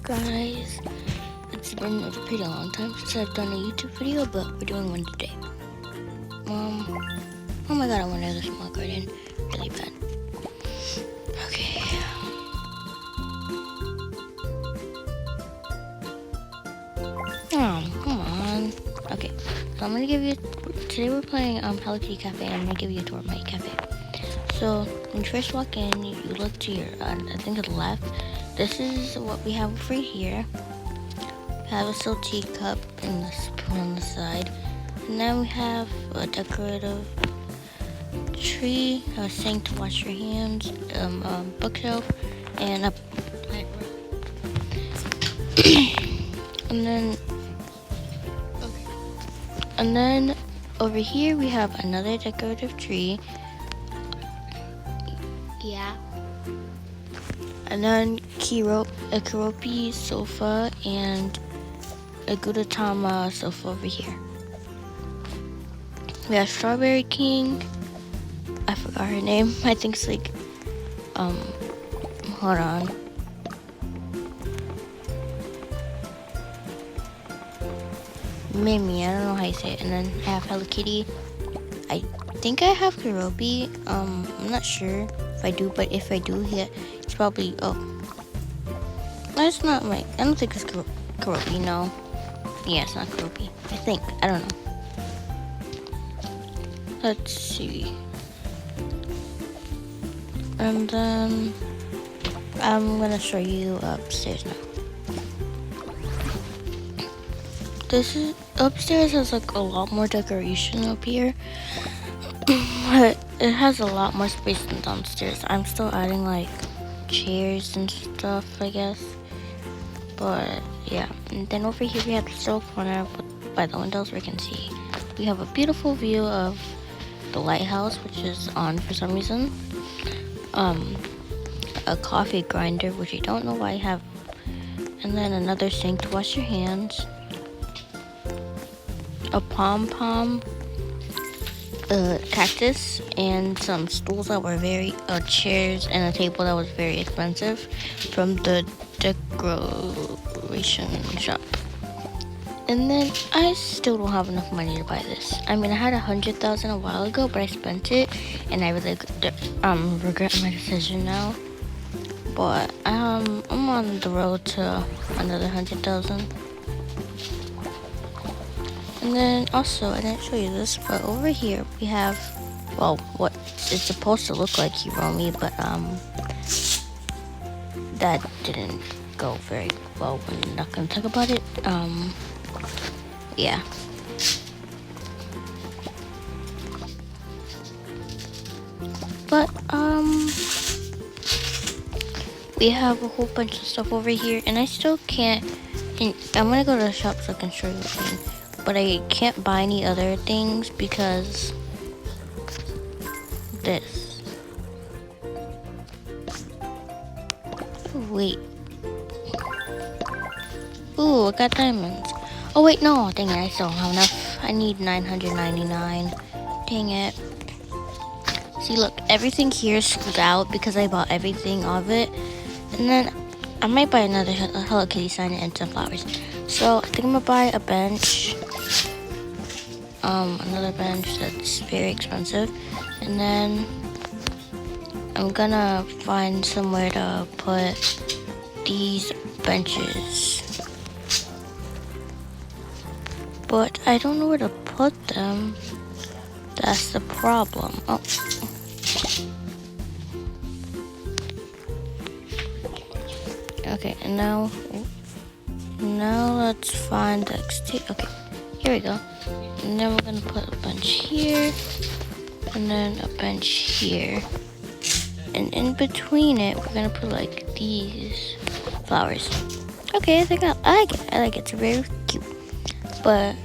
guys, it's been a pretty long time since I've done a YouTube video, but we're doing one today. Oh my god, I wanted this small garden really bad. Okay. Oh, come on. Okay, so I'm gonna give you, today we're playing Hello Kitty Cafe, and I'm gonna give you a tour of my cafe. So, when you first walk in, you look to your, I think to the left. This is what we have over here. We have a still teacup and a spoon on the side. And then we have a decorative tree, a sink to wash your hands, bookshelf, and a plant and then over here we have another decorative tree. Yeah. And then a Kiropi sofa and a Gudetama sofa over here. We have Strawberry King. I forgot her name. I think it's like, hold on. Mimi, I don't know how you say it. And then I have Hello Kitty. I think I have Kiropi. I'm not sure if I do, but if I do, yeah, it's probably, oh. That's not my, I don't think it's Kiropi, no. Yeah, it's not Kiropi. I think, I don't know. Let's see. And then I'm gonna show you upstairs now. This is upstairs has like a lot more decoration up here, but it has a lot more space than downstairs. I'm still adding like chairs and stuff, I guess. But yeah, and then over here we have the still corner by the windows where you can see we have a beautiful view of the lighthouse, which is on for some reason. A coffee grinder, which I don't know why I have, and then another sink to wash your hands, a pom-pom, a cactus, and some stools that were chairs and a table that was very expensive from the decoration shop. And then I still don't have enough money to buy this. I mean, I had 100,000 a while ago, but I spent it, and I really regret my decision now. But I'm on the road to another 100,000. And then also, I didn't show you this, but over here we have, well, what it's supposed to look like Hiromi, but that didn't go very well. We're not gonna talk about it. Yeah. But we have a whole bunch of stuff over here, and I still can't. I'm gonna go to the shop so I can show you what I mean. But I can't buy any other things because this. Wait. Ooh, I got diamonds. Oh wait, no, dang it, I still don't have enough. I need 999. Dang it. See, look, everything here is screwed out because I bought everything of it. And then I might buy another Hello Kitty sign and some flowers. So I think I'm gonna buy a bench. Another bench that's very expensive. And then I'm gonna find somewhere to put these benches. But I don't know where to put them. That's the problem. Oh. Okay, and now let's find the exterior. Okay, here we go. And then we're gonna put a bench here, and then a bench here. And in between it, we're gonna put like these flowers. Okay, I think I like it. I like it. It's very cute. But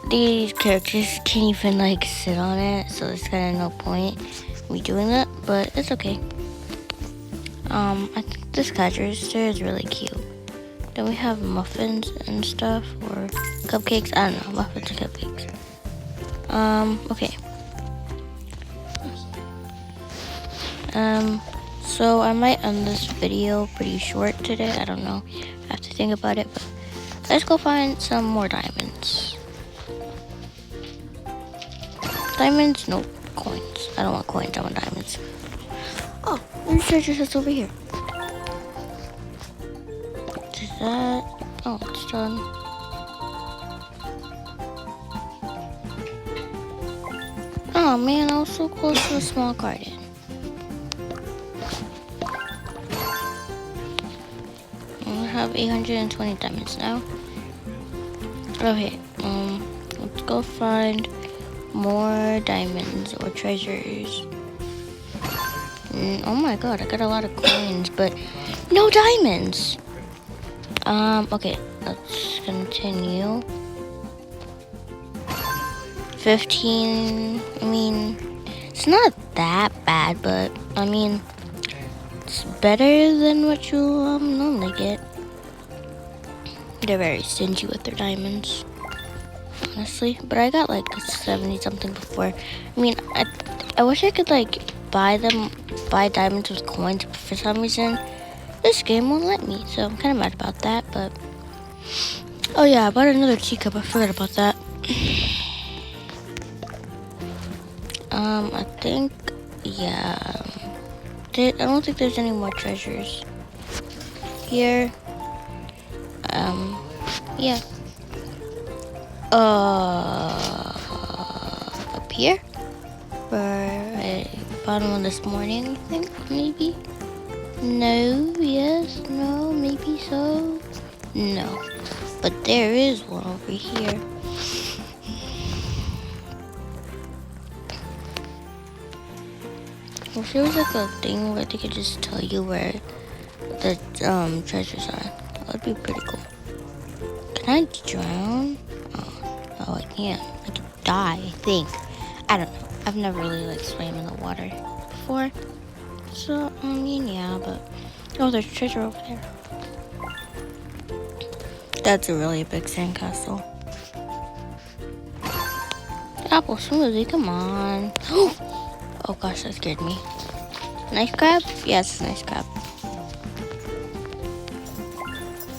these characters can't even like sit on it, so there's kind of no point in me doing that. But it's okay. I think this cash register is really cute. Then we have muffins and stuff, or cupcakes. I don't know, muffins or cupcakes. Okay. So I might end this video pretty short today. I don't know. I have to think about it. But let's go find some more diamonds. Diamonds? No, coins. I don't want coins. I want diamonds. Oh, there's treasure chest over here. Is that? Oh, it's done. Oh man, I was so close to a small garden. I have 820 diamonds now. Okay, let's go find more diamonds or treasures. Oh my god, I got a lot of coins, but no diamonds. Okay, let's continue. 15, I mean, it's not that bad, but I mean, it's better than what you normally get. They're very stingy with their diamonds, honestly, but I got like 70 something before. I mean, I wish I could like buy diamonds with coins, but for some reason this game won't let me, so I'm kind of mad about that. But oh yeah, I bought another teacup. I forgot about that. I think, yeah, I don't think there's any more treasures here. Yeah. Up here? Where I found one this morning, I think, maybe? No, yes, no, maybe so. No. But there is one over here. If there was like a thing where they could just tell you where the treasures are, that would be pretty cool. Can I drown? Oh, I can't. I could die, I think. I don't know. I've never really like swam in the water before. So, I mean, yeah, but oh, there's treasure over there. That's a really big sandcastle. Apple smoothie, come on. Oh gosh, that scared me. Nice crab? Yes, nice crab.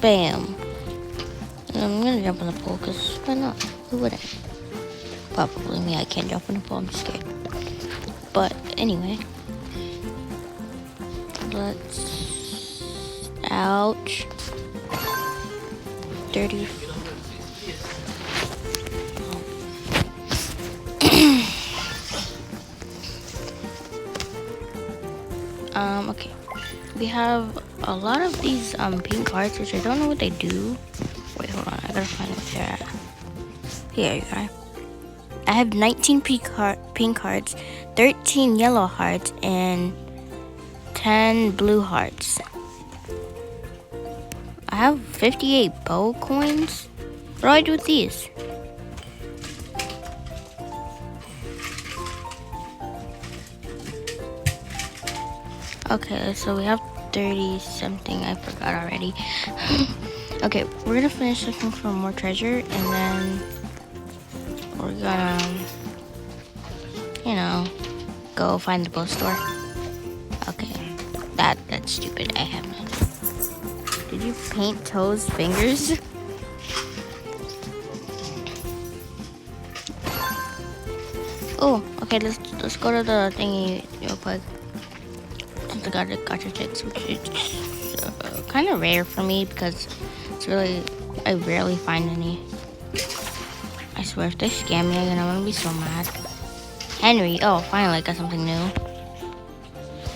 Bam. And I'm gonna jump in the pool, because why not? Who wouldn't? Probably me, I can't jump in the pool, I'm scared. But anyway. Let's... Ouch. Dirty. Okay. We have a lot of these pink hearts, which I don't know what they do. Wait, hold on. I gotta find what they're at. Here you go. I have 19 pink hearts, 13 yellow hearts, and 10 blue hearts. I have 58 bow coins. What do I do with these? Okay, so we have 30 something. I forgot already. Okay, we're gonna finish looking for more treasure, and then we're gonna, you know, go find the bow store. Okay, that's stupid. I have none. Did you paint toes fingers? Oh, okay. Let's go to the thingy real quick. I got a gotcha chicks, which is kind of rare for me because I rarely find any. I swear, if they scam me again, I'm gonna be so mad. Henry, oh, finally I got something new.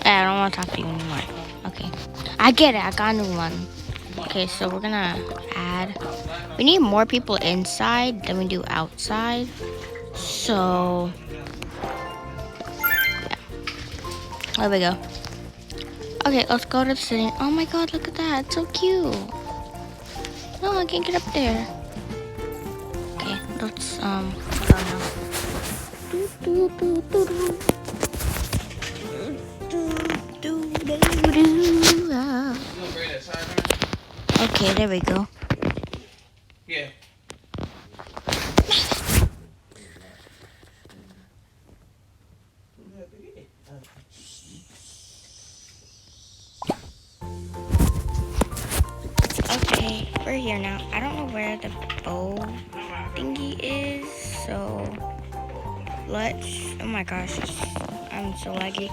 I don't want to talk to you anymore. Okay, I get it. I got a new one. Okay, so we're gonna add. We need more people inside than we do outside. So yeah, there we go. Okay, let's go to the city. Oh my god, look at that. It's so cute. No, I can't get up there. Okay, let's, go now. Okay, there we go. Yeah. we're here now. I don't know where the bow thingy is, so let's, oh my gosh, I'm so laggy.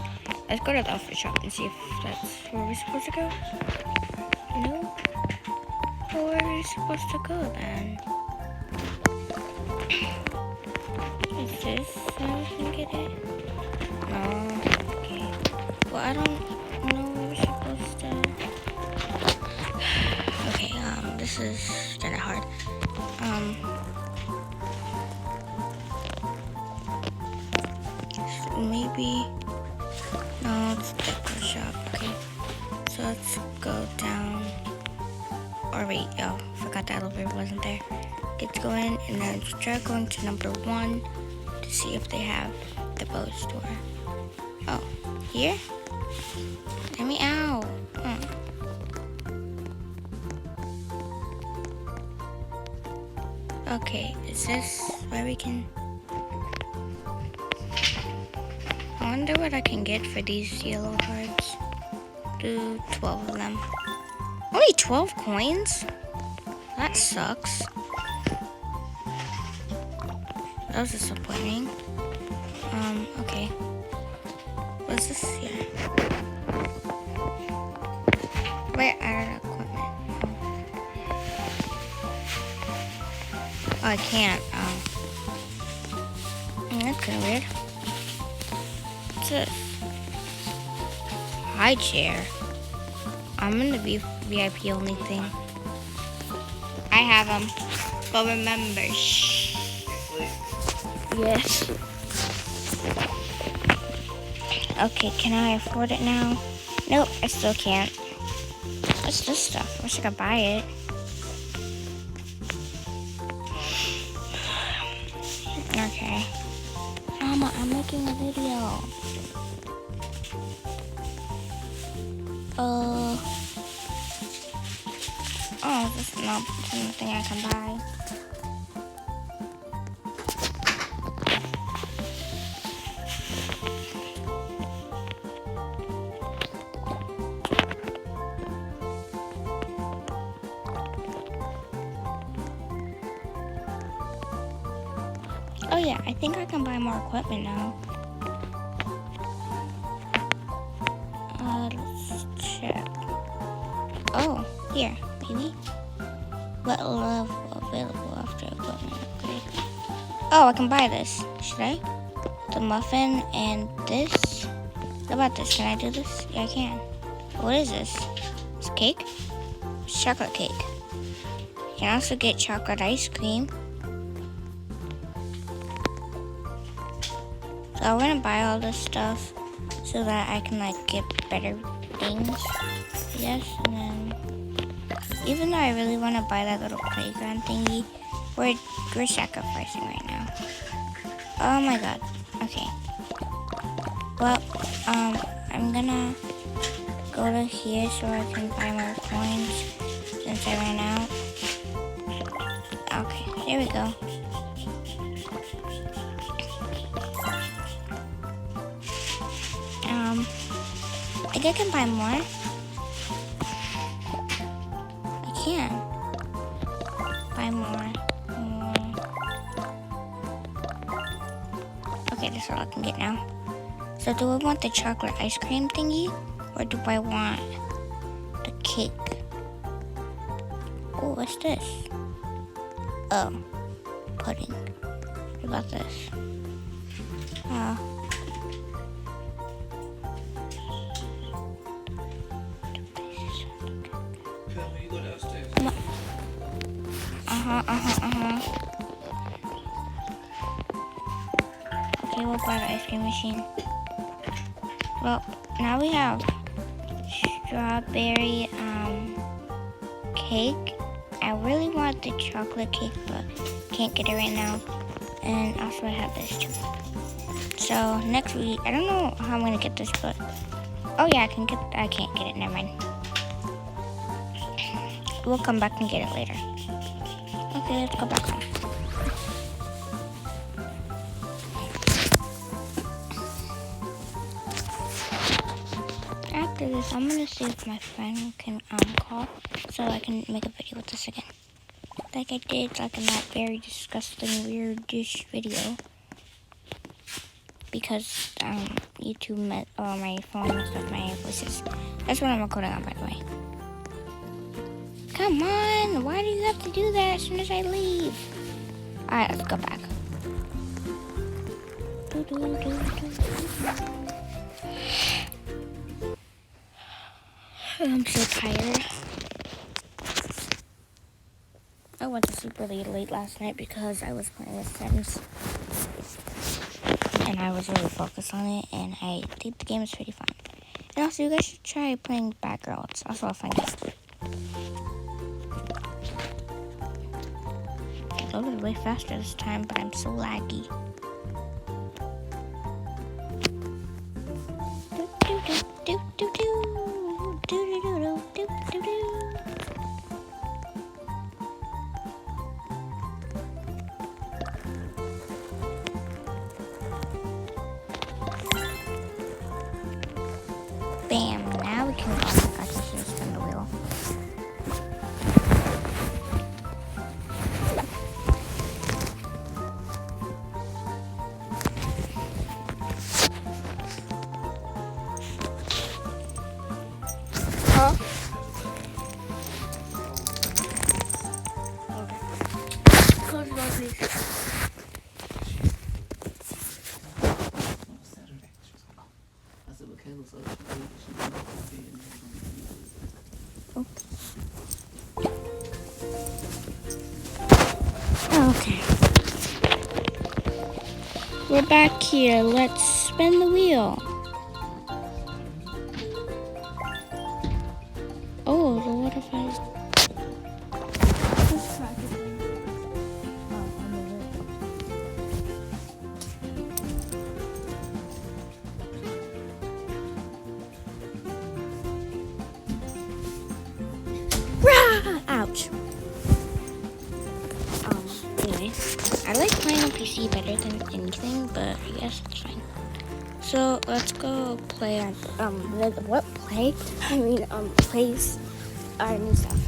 Let's go to the outfit shop and see if that's where we're supposed to go. No? Well, where are we supposed to go then? Is this how we can get it? No. Okay. Well, I don't know where we're supposed to. Okay, this is kind of hard. So maybe, no, it's the decor shop. Okay, so let's go down. Or wait, oh, forgot the elevator wasn't there. Let's go in and then try going to number 1 to see if they have the bow store. Oh, here? Let me out. Okay, is this where we can? I wonder what I can get for these yellow cards. Do 12 of them. Only 12 coins? That sucks. That was disappointing. Okay. What's this here? Wait, I don't know equipment. Oh, I can't. That's kind of weird. What's this? High chair. I'm in the VIP only thing. I have them. But remember, shh. Yes. Okay, can I afford it now? Nope, I still can't. What's this stuff? I wish I could buy it. Okay. Mama, I'm making a video. Oh, this is not something I can buy. Oh yeah, I think I can buy more equipment now. Let's check. Oh, here, maybe. What level available after equipment upgrade? Oh, I can buy this. Should I? The muffin and this. What about this? Can I do this? Yeah, I can. What is this? It's cake? It's chocolate cake. You can also get chocolate ice cream. So I want to buy all this stuff so that I can like get better things. Yes, and then even though I really want to buy that little playground thingy, we're sacrificing right now. Oh my god. Okay. Well, I'm gonna go to here so I can buy more coins since I ran out. Okay, there we go. I think I can buy more. I can buy more. Okay, that's all I can get now. So do I want the chocolate ice cream thingy, or do I want the cake? Oh, what's this? Oh, pudding. What about this? Okay, we'll buy the ice cream machine. Well, now we have strawberry cake. I really want the chocolate cake, but can't get it right now. And also I have this too. So next week, I don't know how I'm gonna get this, but oh yeah, I can't get it, never mind. We'll come back and get it later. Okay, let's go back home. after this, I'm gonna see if my friend can call so I can make a video with this again. Like I did like in that very disgusting weird dish video. Because YouTube met my phone messed up my voices. That's what I'm recording on, by the way. Come on, why do you have to do that as soon as I leave? Alright, let's go back. I'm so tired. I went to sleep really late last night because I was playing with Sims. And I was really focused on it, and I think the game is pretty fun. And also, you guys should try playing Batgirl. It's also a fun game. It loaded way faster this time, but I'm so laggy. Bam, now we can, oh my gosh, I should have spun the wheel. Huh? Okay. Close the door, please. Okay. We're back here. Let's spin the wheel. Oh, the water fight. Ouch. Anyway, I like playing on PC better than anything, but I guess it's fine. So let's go play on place our new stuff.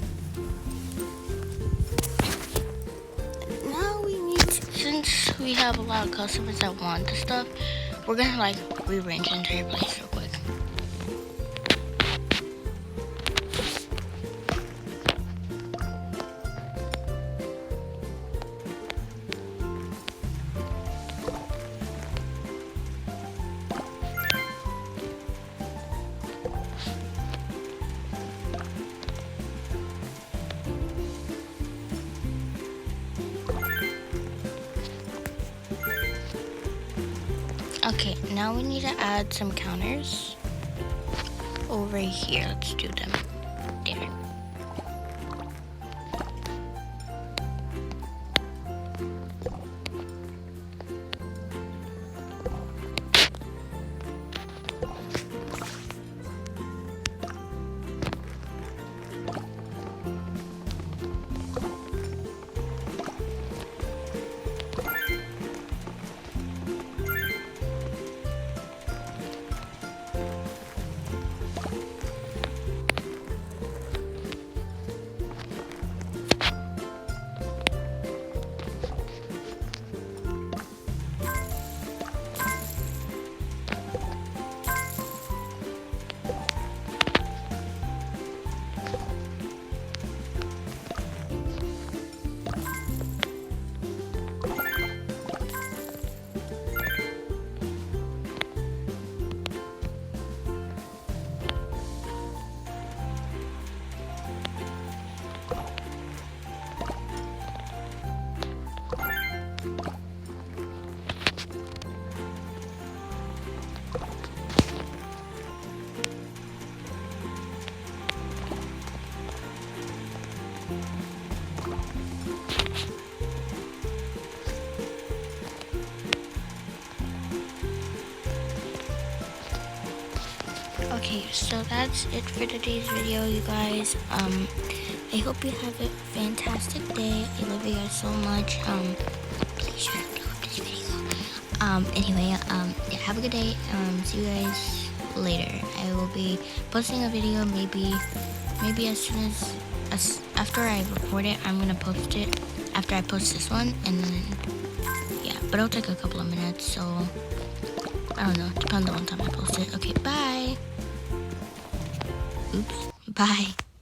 Now we need to, since we have a lot of customers that want the stuff, we're gonna like rearrange the entire place real quick. Okay, now we need to add some counters over here. Let's do them there. Okay, so that's it for today's video, you guys. I hope you have a fantastic day. I love you guys so much. Please share and blow up this video. Anyway, yeah, have a good day. See you guys later. I will be posting a video maybe as soon as after I record it. I'm gonna post it after I post this one, and then yeah, but it'll take a couple of minutes, so I don't know, depends on what time I post it. Okay, bye. Oops, bye.